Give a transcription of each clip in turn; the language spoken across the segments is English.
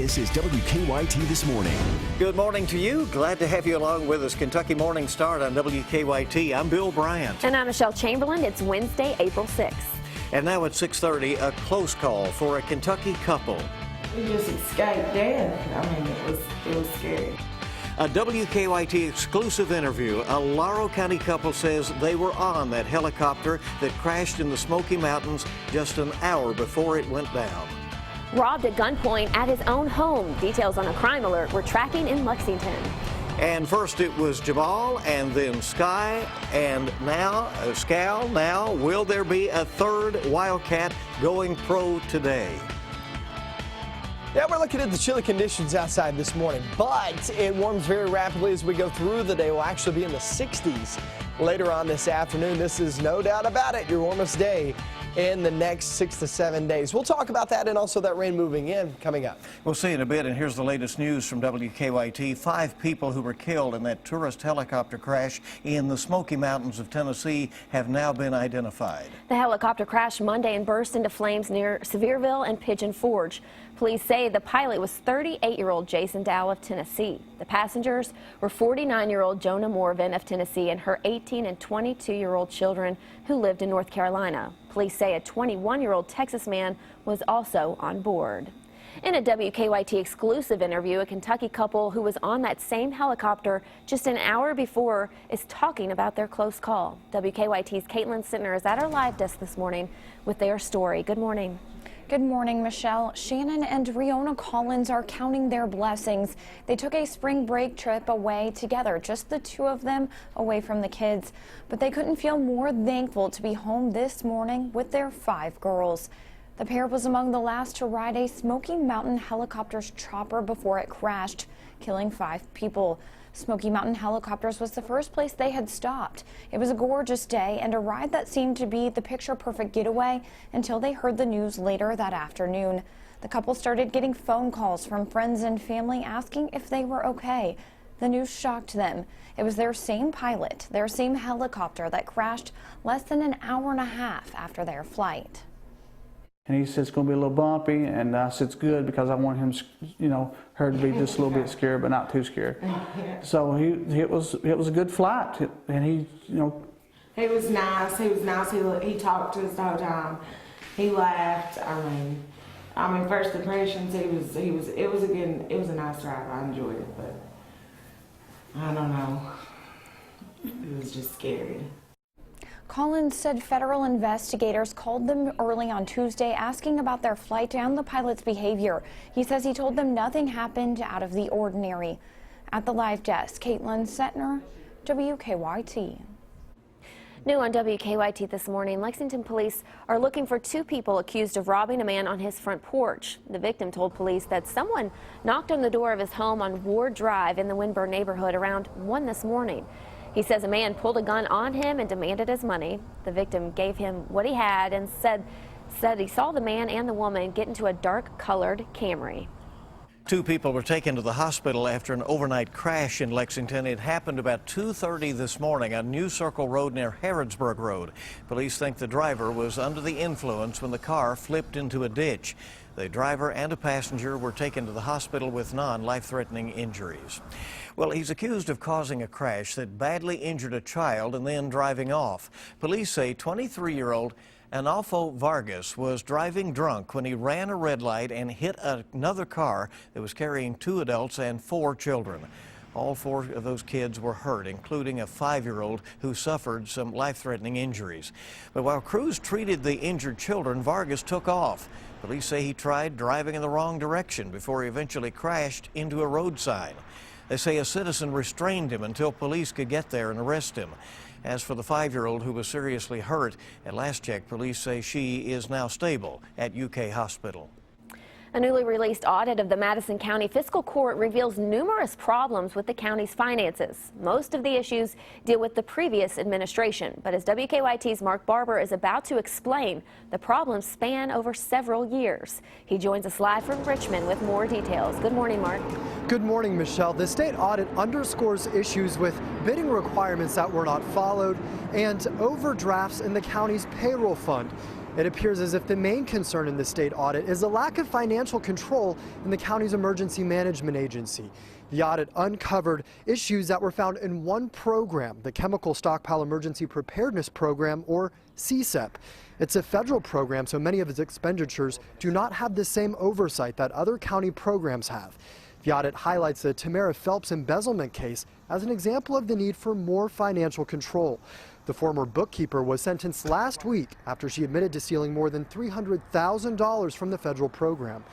This is WKYT This Morning. Good morning to you. Glad to have you along with us. Kentucky Morning Start on WKYT. I'm Bill Bryant. And I'm Michelle Chamberlain. It's Wednesday, April 6th. And now at 6:30, a close call for a Kentucky couple. We just escaped death. I mean, it was scary. A WKYT exclusive interview. A Laurel County couple says they were on that helicopter that crashed in the Smoky Mountains just an hour before it went down. Robbed at gunpoint at his own home. Details on a crime alert we're tracking in Lexington. And first it was Jamal and then Sky and now Scal. Now, will there be a third Wildcat going pro today? Yeah, we're looking at the chilly conditions outside this morning, but it warms very rapidly as we go through the day. We'll actually be in the 60s later on this afternoon. This is no doubt about it, your warmest day in the next 6 to 7 days. We'll talk about that and also that rain moving in coming up. We'll see in a bit, and here's the latest news from WKYT. 5 people who were killed in that tourist helicopter crash in the Smoky Mountains of Tennessee have now been identified. The helicopter crashed Monday and burst into flames near Sevierville and Pigeon Forge. Police say the pilot was 38-year-old Jason Dow of Tennessee. The passengers were 49-year-old Jonah Morvan of Tennessee and her 18 and 22-year-old children who lived in North Carolina. Police say a 21-year-old Texas man was also on board. In a WKYT exclusive interview, a Kentucky couple who was on that same helicopter just an hour before is talking about their close call. WKYT's Caitlin Sintner is at our live desk this morning with their story. Good morning. Good morning, Michelle. Shannon and Riona Collins are counting their blessings. They took a spring break trip away together, just the two of them away from the kids. But they couldn't feel more thankful to be home this morning with their 5 girls. The pair was among the last to ride a Smoky Mountain helicopter's chopper before it crashed, killing 5 people. Smoky Mountain Helicopters was the first place they had stopped. It was a gorgeous day and a ride that seemed to be the picture-perfect getaway until they heard the news later that afternoon. The couple started getting phone calls from friends and family asking if they were okay. The news shocked them. It was their same pilot, their same helicopter that crashed less than an hour and a half after their flight. And he said it's going to be a little bumpy, and I said it's good because I want him, her to be just a little bit scared, but not too scared. So it was a good flight, and he was nice. He was nice. He talked to us the whole time. He laughed. I mean, first impressions, it was a nice drive. I enjoyed it, but I don't know. It was just scary. Collins said federal investigators called them early on Tuesday asking about their flight and the pilot's behavior. He says he told them nothing happened out of the ordinary. At the live desk, Caitlin Sentner, WKYT. New on WKYT this morning, Lexington police are looking for 2 people accused of robbing a man on his front porch. The victim told police that someone knocked on the door of his home on Ward Drive in the Winburn neighborhood around 1 this morning. He says a man pulled a gun on him and demanded his money. The victim gave him what he had and said he saw the man and the woman get into a dark-colored Camry. 2 people were taken to the hospital after an overnight crash in Lexington. It happened about 2:30 this morning on New Circle Road near Harrodsburg Road. Police think the driver was under the influence when the car flipped into a ditch. The driver and a passenger were taken to the hospital with non-life-threatening injuries. Well, he's accused of causing a crash that badly injured a child and then driving off. Police say 23-year-old Analfo Vargas was driving drunk when he ran a red light and hit another car that was carrying 2 adults and 4 children. All 4 of those kids were hurt, including a 5-year-old who suffered some life-threatening injuries. But while Cruz treated the injured children, Vargas took off. Police say he tried driving in the wrong direction before he eventually crashed into a road sign. They say a citizen restrained him until police could get there and arrest him. As for the 5-year-old who was seriously hurt, at last check, police say she is now stable at UK Hospital. A newly released audit of the Madison County Fiscal Court reveals numerous problems with the county's finances. Most of the issues deal with the previous administration, but as WKYT's Mark Barber is about to explain, the problems span over several years. He joins us live from Richmond with more details. Good morning, Mark. Good morning, Michelle. The state audit underscores issues with bidding requirements that were not followed and overdrafts in the county's payroll fund. It appears as if the main concern in the state audit is the lack of financial control in the county's emergency management agency. The audit uncovered issues that were found in one program, the Chemical Stockpile Emergency Preparedness Program, or CSEP. It's a federal program, so many of its expenditures do not have the same oversight that other county programs have. The audit highlights the Tamara Phelps embezzlement case as an example of the need for more financial control. The former bookkeeper was sentenced last week after she admitted to stealing more than $300,000 from the federal program.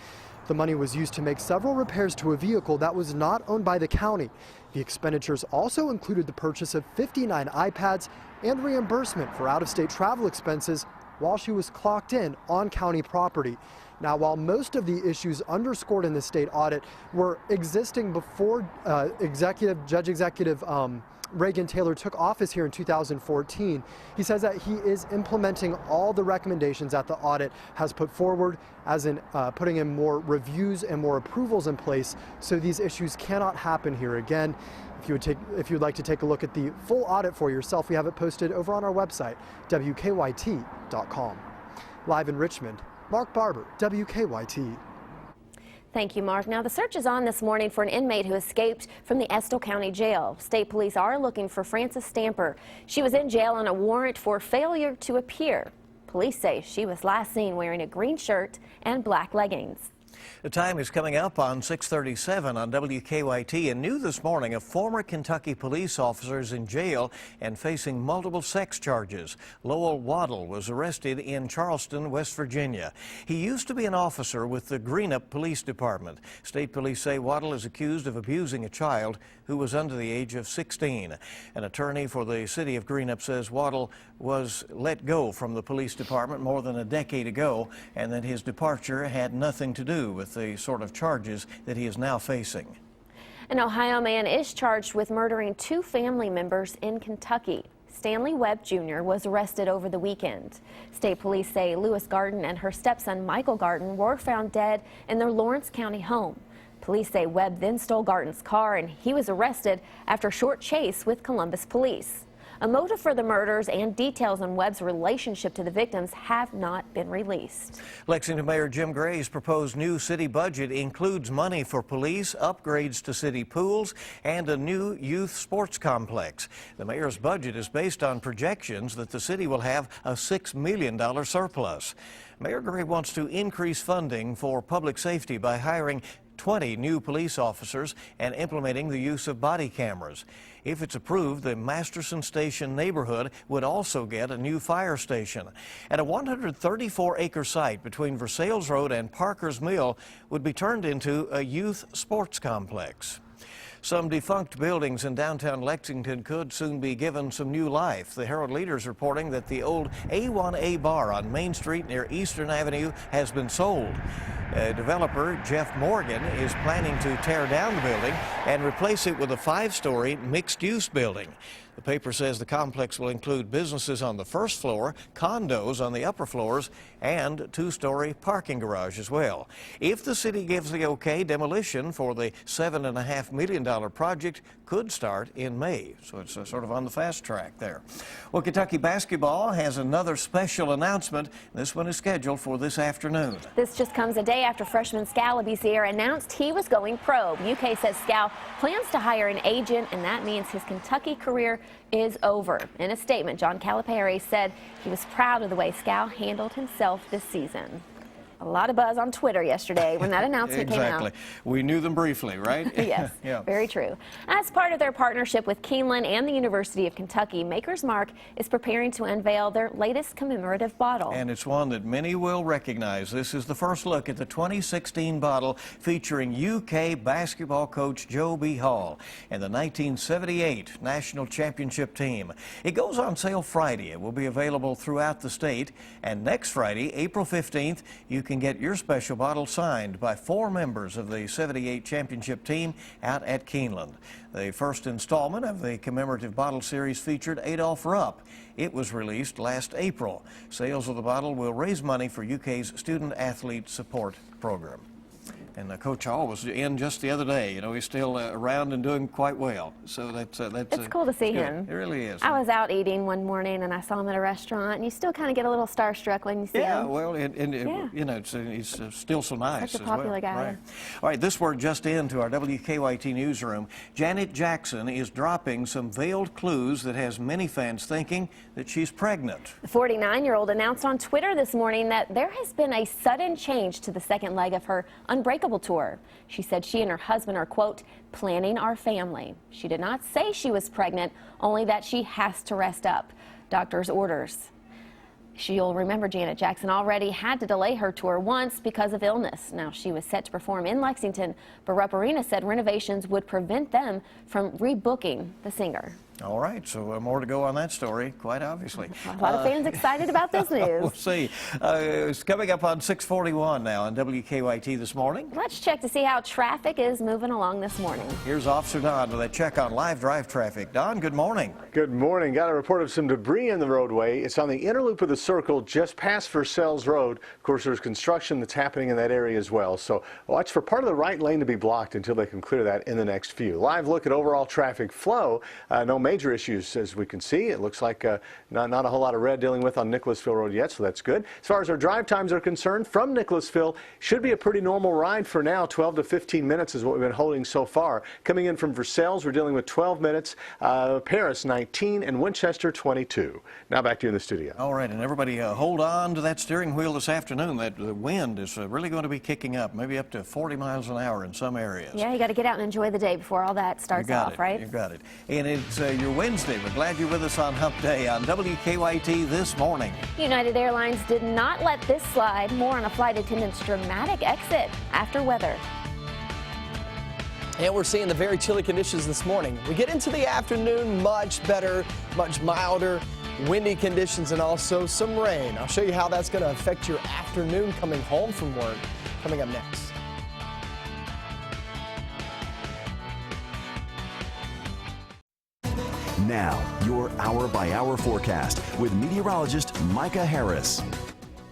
The money was used to make several repairs to a vehicle that was not owned by the county. The expenditures also included the purchase of 59 iPads and reimbursement for out-of-state travel expenses while she was clocked in on county property. Now, while most of the issues underscored in the state audit were existing before Judge Executive Reagan Taylor took office here in 2014, he says that he is implementing all the recommendations that the audit has put forward, as in putting in more reviews and more approvals in place so these issues cannot happen here again. If you would like to take a look at the full audit for yourself, we have it posted over on our website, WKYT.com. Live in Richmond, Mark Barber, WKYT. Thank you, Mark. Now, the search is on this morning for an inmate who escaped from the Estill County Jail. State police are looking for Frances Stamper. She was in jail on a warrant for failure to appear. Police say she was last seen wearing a green shirt and black leggings. The time is coming up on 6:37 on WKYT, and new this morning, a former Kentucky police officer is in jail and facing multiple sex charges. Lowell Waddell was arrested in Charleston, West Virginia. He used to be an officer with the Greenup Police Department. State police say Waddell is accused of abusing a child who was under the age of 16. An attorney for the city of Greenup says Waddell was let go from the police department more than a decade ago, and that his departure had nothing to do with the sort of charges that he is now facing. An Ohio man is charged with murdering 2 family members in Kentucky. Stanley Webb Jr. was arrested over the weekend. State police say Lewis Garden and her stepson Michael Garden were found dead in their Lawrence County home. Police say Webb then stole Garden's car, and he was arrested after a short chase with Columbus police. A motive for the murders and details on Webb's relationship to the victims have not been released. Lexington Mayor Jim Gray's proposed new city budget includes money for police, upgrades to city pools, and a new youth sports complex. The mayor's budget is based on projections that the city will have a $6 million surplus. Mayor Gray wants to increase funding for public safety by hiring 20 new police officers and implementing the use of body cameras. If it's approved, the Masterson Station neighborhood would also get a new fire station. And a 134-acre site between Versailles Road and Parker's Mill would be turned into a youth sports complex. Some defunct buildings in downtown Lexington could soon be given some new life. The Herald Leader is reporting that the old A1A bar on Main Street near Eastern Avenue has been sold. Developer Jeff Morgan is planning to tear down the building and replace it with a 5-story mixed-use building. The paper says the complex will include businesses on the first floor, condos on the upper floors, and 2-story parking garage as well. If the city gives the okay, demolition for the $7.5 million project could start in May. So it's sort of on the fast track there. Well, Kentucky basketball has another special announcement. This one is scheduled for this afternoon. This just comes a day after freshman Scal Abizier announced he was going pro. UK says Scal plans to hire an agent, and that means his Kentucky career is over. In a statement, John Calipari said he was proud of the way Scal handled himself this season. A lot of buzz on Twitter yesterday when that announcement came out. Exactly. We knew them briefly, right? Yes, yeah. Very true. As part of their partnership with Keeneland and the University of Kentucky, Maker's Mark is preparing to unveil their latest commemorative bottle. And it's one that many will recognize. This is the first look at the 2016 bottle featuring UK basketball coach Joe B. Hall and the 1978 National Championship team. It goes on sale Friday. It will be available throughout the state. And next Friday, April 15th, you can get your special bottle signed by 4 members of the 78 championship team out at Keeneland. The first installment of the commemorative bottle series featured Adolph Rupp. It was released last April. Sales of the bottle will raise money for UK's Student Athlete Support Program. And Coach Hall was in just the other day. You know, he's still around and doing quite well. So that's It's cool to see him. It really is. I was out eating one morning and I saw him at a restaurant, and you still kind of get a little starstruck when you see him. Yeah, well, you know, he's still so nice. Such a popular guy. Right. All right, this word just into our WKYT newsroom. Janet Jackson is dropping some veiled clues that has many fans thinking that she's pregnant. The 49-year-old announced on Twitter this morning that there has been a sudden change to the second leg of her Unbreakable tour. She said she and her husband are, quote, planning our family. She did not say she was pregnant, only that she has to rest up. Doctor's orders. You'll remember Janet Jackson already had to delay her tour once because of illness. Now, she was set to perform in Lexington, but Rupp Arena said renovations would prevent them from rebooking the singer. All right, so more to go on that story, quite obviously. A lot of fans excited about this news. We'll see. It's coming up on 6:41 now on WKYT this morning. Let's check to see how traffic is moving along this morning. Here's Officer Don with a check on live drive traffic. Don, good morning. Good morning. Got a report of some debris in the roadway. It's on the inner loop of the circle just past Versailles Road. Of course, there's construction that's happening in that area as well. So watch for part of the right lane to be blocked until they can clear that in the next few. Live look at overall traffic flow. No major issues as we can see. It looks like not a whole lot of red dealing with on Nicholasville Road yet, so that's good. As far as our drive times are concerned, from Nicholasville, should be a pretty normal ride for now. 12 to 15 minutes is what we've been holding so far. Coming in from Versailles, we're dealing with 12 minutes. Paris, 19, and Winchester, 22. Now back to you in the studio. All right, and everybody hold on to that steering wheel this afternoon. The wind is really going to be kicking up, maybe up to 40 miles an hour in some areas. Yeah, you got to get out and enjoy the day before all that starts off, right? You got it. And it's your Wednesday. We're glad you're with us on Hump Day on WKYT this morning. United Airlines did not let this slide. More on a flight attendant's dramatic exit after weather. And we're seeing the very chilly conditions this morning. We get into the afternoon, much better, much milder, windy conditions, and also some rain. I'll show you how that's going to affect your afternoon coming home from work. Coming up next. Now, your hour-by-hour forecast with meteorologist Micah Harris.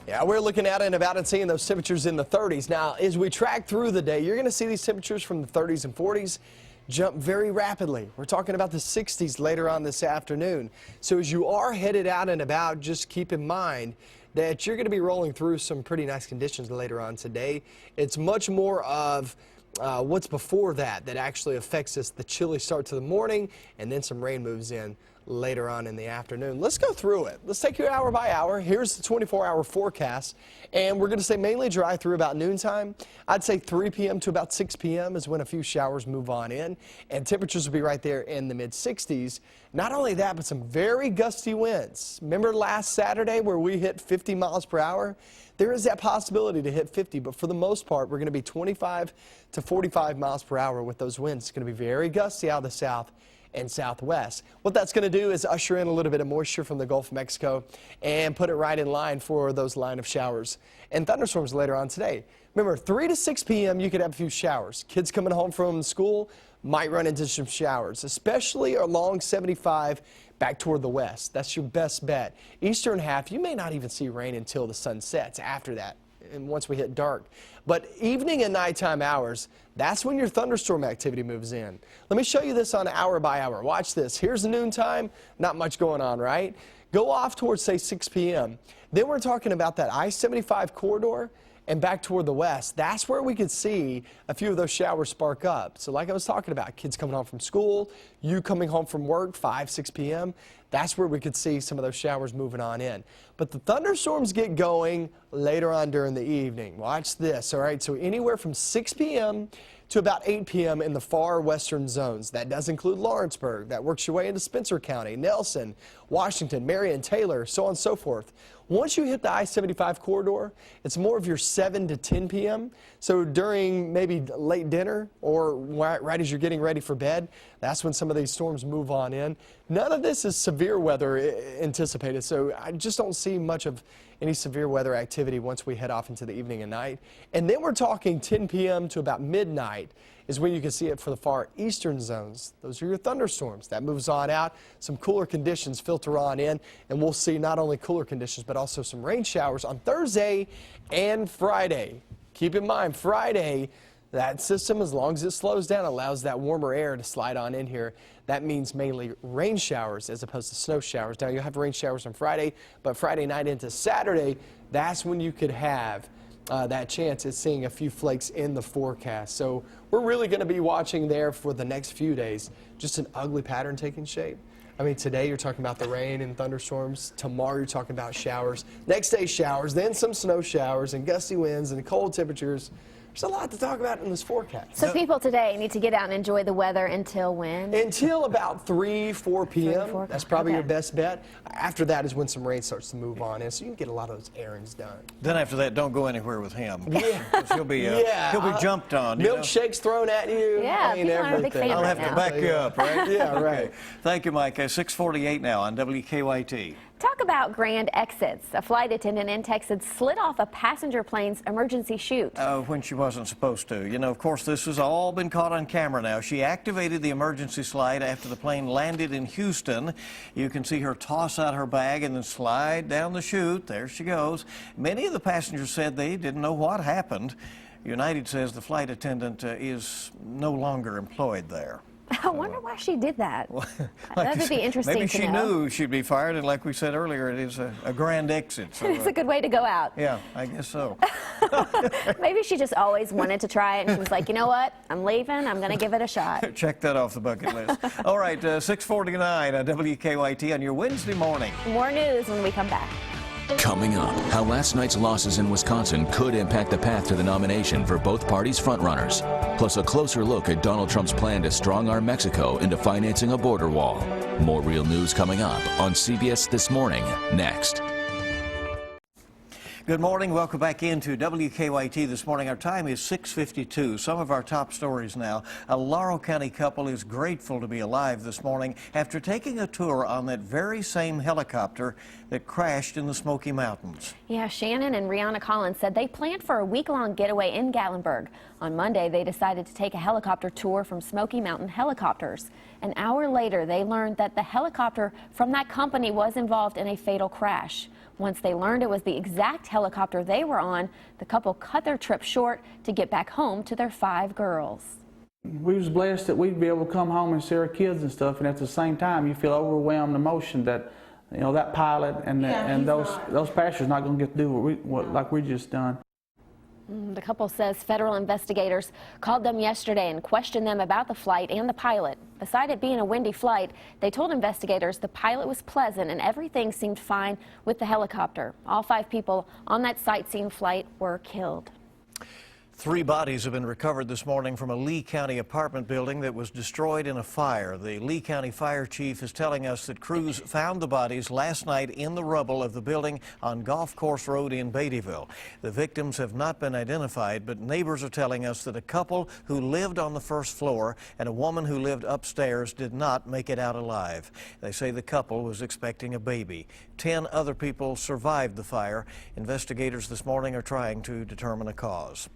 Yeah, we're looking at it and about and seeing those temperatures in the 30s. Now, as we track through the day, you're going to see these temperatures from the 30s and 40s jump very rapidly. We're talking about the 60s later on this afternoon. So as you are headed out and about, just keep in mind that you're going to be rolling through some pretty nice conditions later on today. It's much more of what's before that actually affects us, the chilly start to the morning, and then some rain moves in later on in the afternoon. Let's go through it. Let's take you hour by hour. Here's the 24-hour forecast, and we're going to say mainly dry through about noontime. I'd say 3 p.m. to about 6 p.m. is when a few showers move on in, and temperatures will be right there in the mid-60s. Not only that, but some very gusty winds. Remember last Saturday where we hit 50 miles per hour? There is that possibility to hit 50, but for the most part, we're going to be 25 to 45 miles per hour with those winds. It's going to be very gusty out of the south and southwest. What that's going to do is usher in a little bit of moisture from the Gulf of Mexico and put it right in line for those line of showers and thunderstorms later on today. Remember, 3 to 6 p.m. you could have a few showers. Kids coming home from school might run into some showers, especially along 75 back toward the west. That's your best bet. Eastern half, you may not even see rain until the sun sets after that, and once we hit dark. But evening and nighttime hours, that's when your thunderstorm activity moves in. Let me show you this on hour by hour. Watch this. Here's the noontime. Not much going on, right? Go off towards, say, 6 p.m. Then we're talking about that I-75 corridor and back toward the west. That's where we could see a few of those showers spark up. So like I was talking about, kids coming home from school, you coming home from work, 5, 6 p.m., that's where we could see some of those showers moving on in. But the thunderstorms get going later on during the evening. Watch this, all right? So anywhere from 6 p.m. to about 8 p.m. in the far western zones. That does include Lawrenceburg. That works your way into Spencer County, Nelson, Washington, Marion, Taylor, so on and so forth. Once you hit the I-75 corridor, it's more of your 7 to 10 p.m. So during maybe late dinner or right as you're getting ready for bed, that's when some of these storms move on in. None of this is severe weather anticipated, so I just don't see much of any severe weather activity once we head off into the evening and night. And then we're talking 10 p.m. to about midnight is when you can see it for the far eastern zones. Those are your thunderstorms. That moves on out. Some cooler conditions filter on in, and we'll see not only cooler conditions, but also some rain showers on Thursday and Friday. Keep in mind, Friday, That system, as long as it slows down, allows that warmer air to slide on in here. That means mainly rain showers as opposed to snow showers. Now, you'll have rain showers on Friday, but Friday night into Saturday, that's when you could have that chance at seeing a few flakes in the forecast. So we're really going to be watching there for the next few days. Just an ugly pattern taking shape. I mean, today you're talking about the rain and thunderstorms. Tomorrow you're talking about showers. Next day showers, then some snow showers and gusty winds and cold temperatures. There's a lot to talk about in this forecast. So people today need to get out and enjoy the weather until when? Until about 4 p.m. 4. That's probably Okay. your best bet. After that is when some rain starts to move on in, so you can get a lot of those errands done. Then after that, don't go anywhere with him. Yeah. 'Cause he'll be jumped on. You know? Milkshakes thrown at you. Yeah, I mean, people aren't a big everything. fan I'll right have to now. back you up, right? Yeah, right. Okay. Thank you, Mike. 6:48 now on WKYT. Talk about grand exits. A flight attendant in Texas slid off a passenger plane's emergency chute. When she wasn't supposed to. You know, of course, this has all been caught on camera now. She activated the emergency slide after the plane landed in Houston. You can see her toss out her bag and then slide down the chute. There she goes. Many of the passengers said they didn't know what happened. United says the flight attendant is no longer employed there. I wonder why she did that. That would be interesting Maybe to she know. knew she'd be fired, and like we said earlier, it is a grand exit. So, It's a good way to go out. yeah, I guess so. Maybe she just always wanted to try it, and she was like, you know what? I'm leaving. I'm going to give it a shot. Check that off the bucket list. All right, 6:49 on WKYT on your Wednesday morning. More news when we come back. Coming up, how last night's losses in Wisconsin could impact the path to the nomination for both parties' frontrunners. Plus, a closer look at Donald Trump's plan to strong-arm Mexico into financing a border wall. More real news coming up on CBS This Morning, next. Good morning. Welcome back into WKYT this morning. Our time is 6:52. Some of our top stories now. A Laurel County couple is grateful to be alive this morning after taking a tour on that very same helicopter that crashed in the Smoky Mountains. Yeah, Shannon and Rihanna Collins said they planned for a week-long getaway in Gatlinburg. On Monday, they decided to take a helicopter tour from Smoky Mountain Helicopters. An hour later, they learned that the helicopter from that company was involved in a fatal crash. Once they learned it was the exact helicopter they were on, the couple cut their trip short to get back home to their 5 girls. We was blessed that we'd be able to come home and see our kids and stuff, and at the same time you feel overwhelmed emotion that, you know, that pilot and those passengers not going to get to do what we just done. The couple says federal investigators called them yesterday and questioned them about the flight and the pilot. Beside it being a windy flight, they told investigators the pilot was pleasant and everything seemed fine with the helicopter. All 5 people on that sightseeing flight were killed. 3 bodies have been recovered this morning from a Lee County apartment building that was destroyed in a fire. The Lee County Fire Chief is telling us that Cruz found the bodies last night in the rubble of the building on Golf Course Road in Beattyville. The victims have not been identified, but neighbors are telling us that a couple who lived on the first floor and a woman who lived upstairs did not make it out alive. They say the couple was expecting a baby. 10 other people survived the fire. Investigators this morning are trying to determine a cause.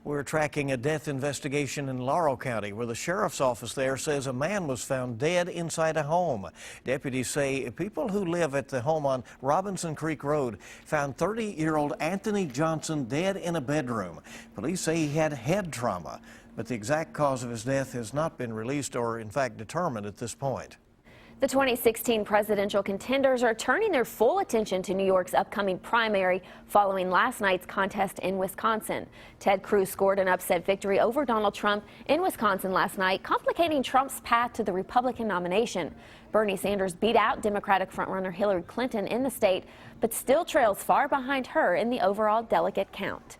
We're tracking a death investigation in Laurel County where the sheriff's office there says a man was found dead inside a home. Deputies say people who live at the home on Robinson Creek Road found 30-year-old Anthony Johnson dead in a bedroom. Police say he had head trauma, but the exact cause of his death has not been released or in fact determined at this point. The 2016 presidential contenders are turning their full attention to New York's upcoming primary following last night's contest in Wisconsin. Ted Cruz scored an upset victory over Donald Trump in Wisconsin last night, complicating Trump's path to the Republican nomination. Bernie Sanders beat out Democratic frontrunner Hillary Clinton in the state, but still trails far behind her in the overall delegate count.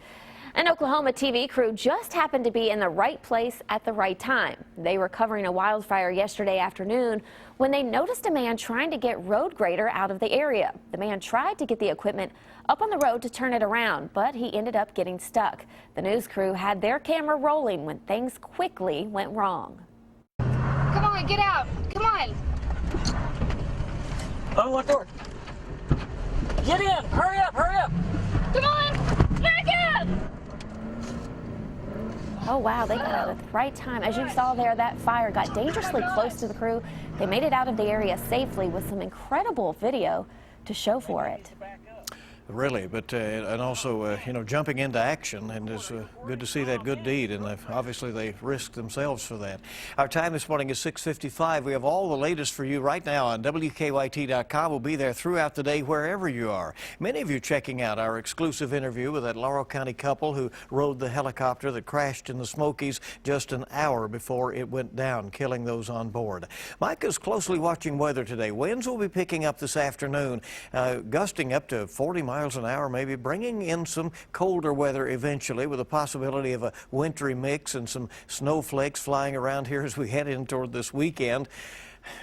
An Oklahoma TV crew just happened to be in the right place at the right time. They were covering a wildfire yesterday afternoon when they noticed a man trying to get road grader out of the area. The man tried to get the equipment up on the road to turn it around, but he ended up getting stuck. The news crew had their camera rolling when things quickly went wrong. Come on, get out. Come on. Oh, what door? Get in. Hurry up, hurry up. Come on. Back in. Oh, wow, they got out at the right time. As you saw there, that fire got dangerously close to the crew. They made it out of the area safely with some incredible video to show for it. Really, but and also you know, jumping into action, and it's good to see that good deed, and obviously they risked themselves for that. Our time this morning is 6:55. We have all the latest for you right now on WKYT.com. We'll be there throughout the day wherever you are. Many of you checking out our exclusive interview with that Laurel County couple who rode the helicopter that crashed in the Smokies just an hour before it went down, killing those on board. Mike is closely watching weather today. Winds will be picking up this afternoon, gusting up to 40 miles an hour, maybe bringing in some colder weather eventually, with a possibility of a wintry mix and some snowflakes flying around here as we head in toward this weekend.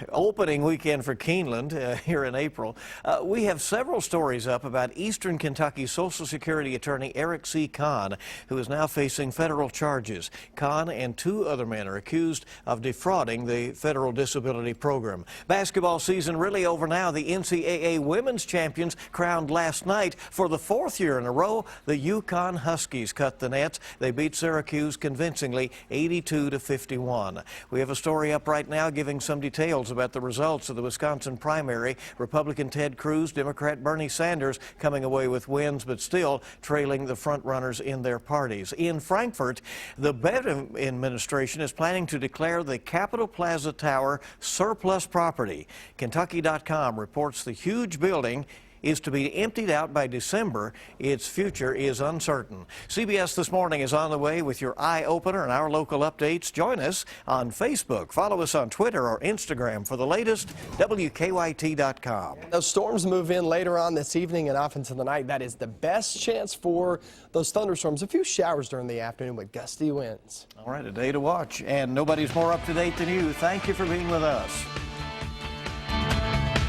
Opening weekend for Keeneland here in April. We have several stories up about Eastern Kentucky Social Security attorney Eric C. Kahn, who is now facing federal charges. Kahn and 2 other men are accused of defrauding the federal disability program. Basketball season really over now. The NCAA women's champions crowned last night for the 4th year in a row. The Yukon Huskies cut the nets. They beat Syracuse convincingly 82-51. We have a story up right now giving some details about the results of the Wisconsin primary. Republican Ted Cruz, Democrat Bernie Sanders coming away with wins, but still trailing the front runners in their parties. In Frankfort, the Biden administration is planning to declare the Capitol Plaza Tower surplus property. Kentucky.com reports the huge building is to be emptied out by December. Its future is uncertain. CBS This Morning is on the way with your eye-opener and our local updates. Join us on Facebook. Follow us on Twitter or Instagram for the latest. WKYT.com. Those storms move in later on this evening and off into the night. That is the best chance for those thunderstorms. A few showers during the afternoon with gusty winds. All right, a day to watch. And nobody's more up to date than you. Thank you for being with us.